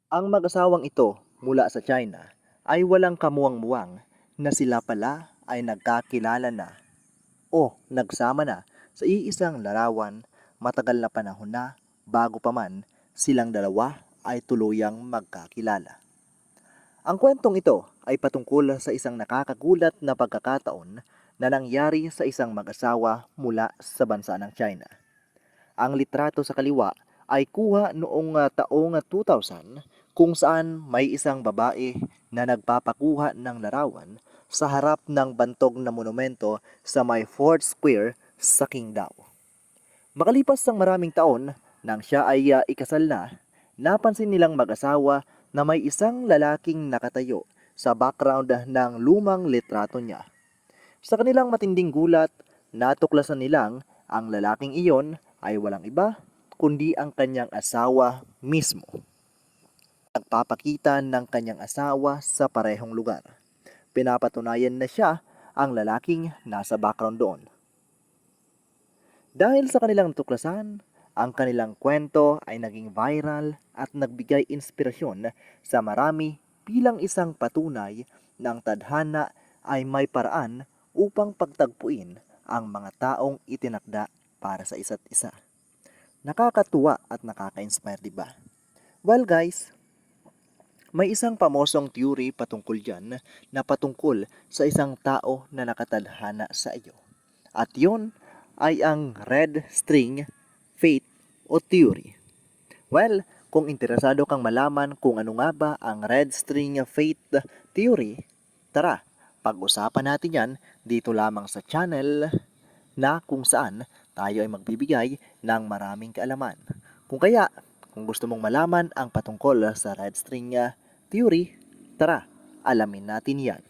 Ang mag-asawang ito mula sa China ay walang kamuwang-muwang na sila pala ay nagkakilala na o nagsama na sa iisang larawan matagal na panahon na bago pa man silang dalawa ay tuluyang magkakilala. Ang kwentong ito ay patungkol sa isang nakakagulat na pagkakataon na nangyari sa isang mag-asawa mula sa bansa ng China. Ang litrato sa kaliwa ay kuha noong taong 2000 kung saan may isang babae na nagpapakuha ng larawan sa harap ng bantog na monumento sa may Fort Square sa Qingdao. Makalipas ang maraming taon, nang siya ay ikasal na, napansin nilang mag-asawa na may isang lalaking nakatayo sa background ng lumang litrato niya. Sa kanilang matinding gulat, natuklasan nilang ang lalaking iyon ay walang iba kundi ang kanyang asawa mismo. Nagpapakita ng kanyang asawa sa parehong lugar. Pinapatunayan na siya ang lalaking nasa background doon. Dahil sa kanilang tuklasan, ang kanilang kwento ay naging viral at nagbigay inspirasyon sa marami bilang isang patunay ng tadhana ay may paraan upang pagtagpuin ang mga taong itinakda para sa isa't isa. Nakakatuwa at nakaka-inspire, di ba? Well guys, may isang pamosong theory patungkol dyan na patungkol sa isang tao na nakatadhana sa iyo. At yun ay ang red string fate o theory. Well, kung interesado kang malaman kung ano nga ba ang red string fate theory, tara, pag-usapan natin yan dito lamang sa channel na kung saan tayo ay magbibigay ng maraming kaalaman. Kung gusto mong malaman ang patungkol sa red string theory, tara, alamin natin yan.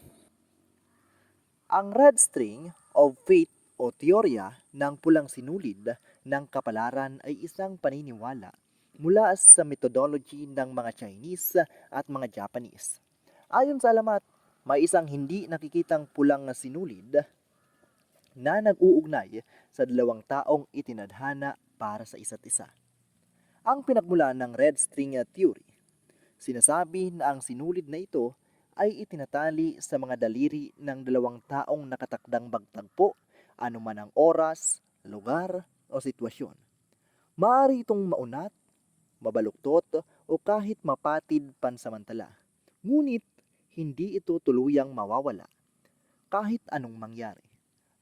Ang red string of fate o teorya ng pulang sinulid ng kapalaran ay isang paniniwala mula sa methodology ng mga Chinese at mga Japanese. Ayon sa alamat, may isang hindi nakikitang pulang sinulid na nag-uugnay sa dalawang taong itinadhana para sa isa't isa. Ang pinagmulan ng red string theory, sinasabi na ang sinulid na ito ay itinatali sa mga daliri ng dalawang taong nakatakdang magtagpo anuman ang oras, lugar o sitwasyon. Maaari itong maunat, mabaluktot o kahit mapatid pansamantala. Ngunit hindi ito tuluyang mawawala kahit anong mangyari.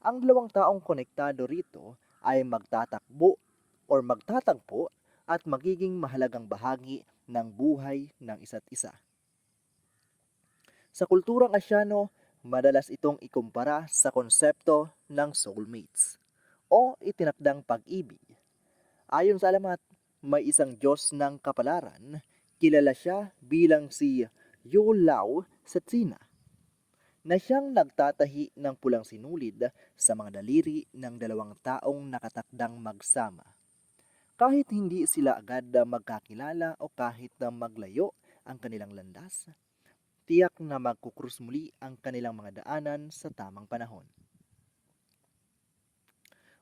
Ang dalawang taong konektado rito ay magtatagpo at magiging mahalagang bahagi ng buhay ng isa't isa. Sa kulturang Asyano, madalas itong ikumpara sa konsepto ng soulmates o itinakdang pag-ibig. Ayon sa alamat, may isang Diyos ng kapalaran, kilala siya bilang si Yu Lao sa Tsina, na siyang nagtatahi ng pulang sinulid sa mga daliri ng dalawang taong nakatakdang magsama. Kahit hindi sila agad magkakilala o kahit na maglayo ang kanilang landas, tiyak na magkukrus muli ang kanilang mga daanan sa tamang panahon.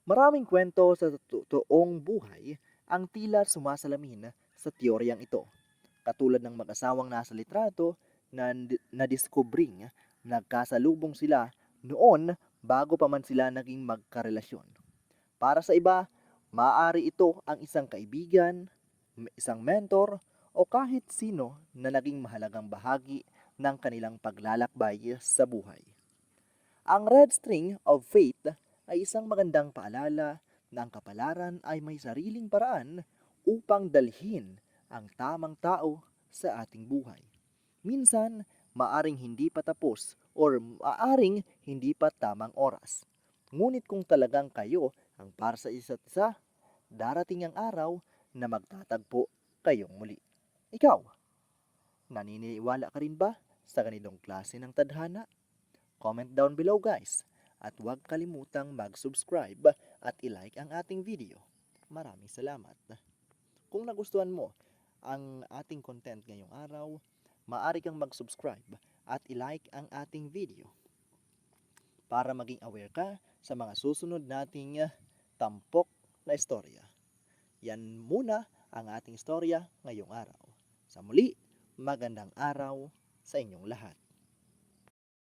Maraming kwento sa totoong buhay ang tila sumasalamin sa teoryang ito. Katulad ng mag-asawang nasa litrato na nadiskubring nagkasalubong sila noon bago pa man sila naging magkarelasyon. Para sa iba, maaari ito ang isang kaibigan, isang mentor, o kahit sino na naging mahalagang bahagi ng kanilang paglalakbay sa buhay. Ang red string of fate ay isang magandang paalala na ang kapalaran ay may sariling paraan upang dalhin ang tamang tao sa ating buhay. Minsan, maaring hindi pa tapos or maaring hindi pa tamang oras. Ngunit kung talagang kayo ang para sa isa't isa, darating ang araw na magtatagpo kayong muli. Ikaw, naniniwala ka rin ba sa ganitong klase ng tadhana? Comment down below guys. At huwag kalimutang mag-subscribe at i-like ang ating video. Maraming salamat. Kung nagustuhan mo ang ating content ngayong araw, maaari kang mag-subscribe at i-like ang ating video para maging aware ka sa mga susunod nating tampok na istorya. Yan muna ang ating istorya ngayong araw. Sa muli, Magandang araw sa inyong lahat.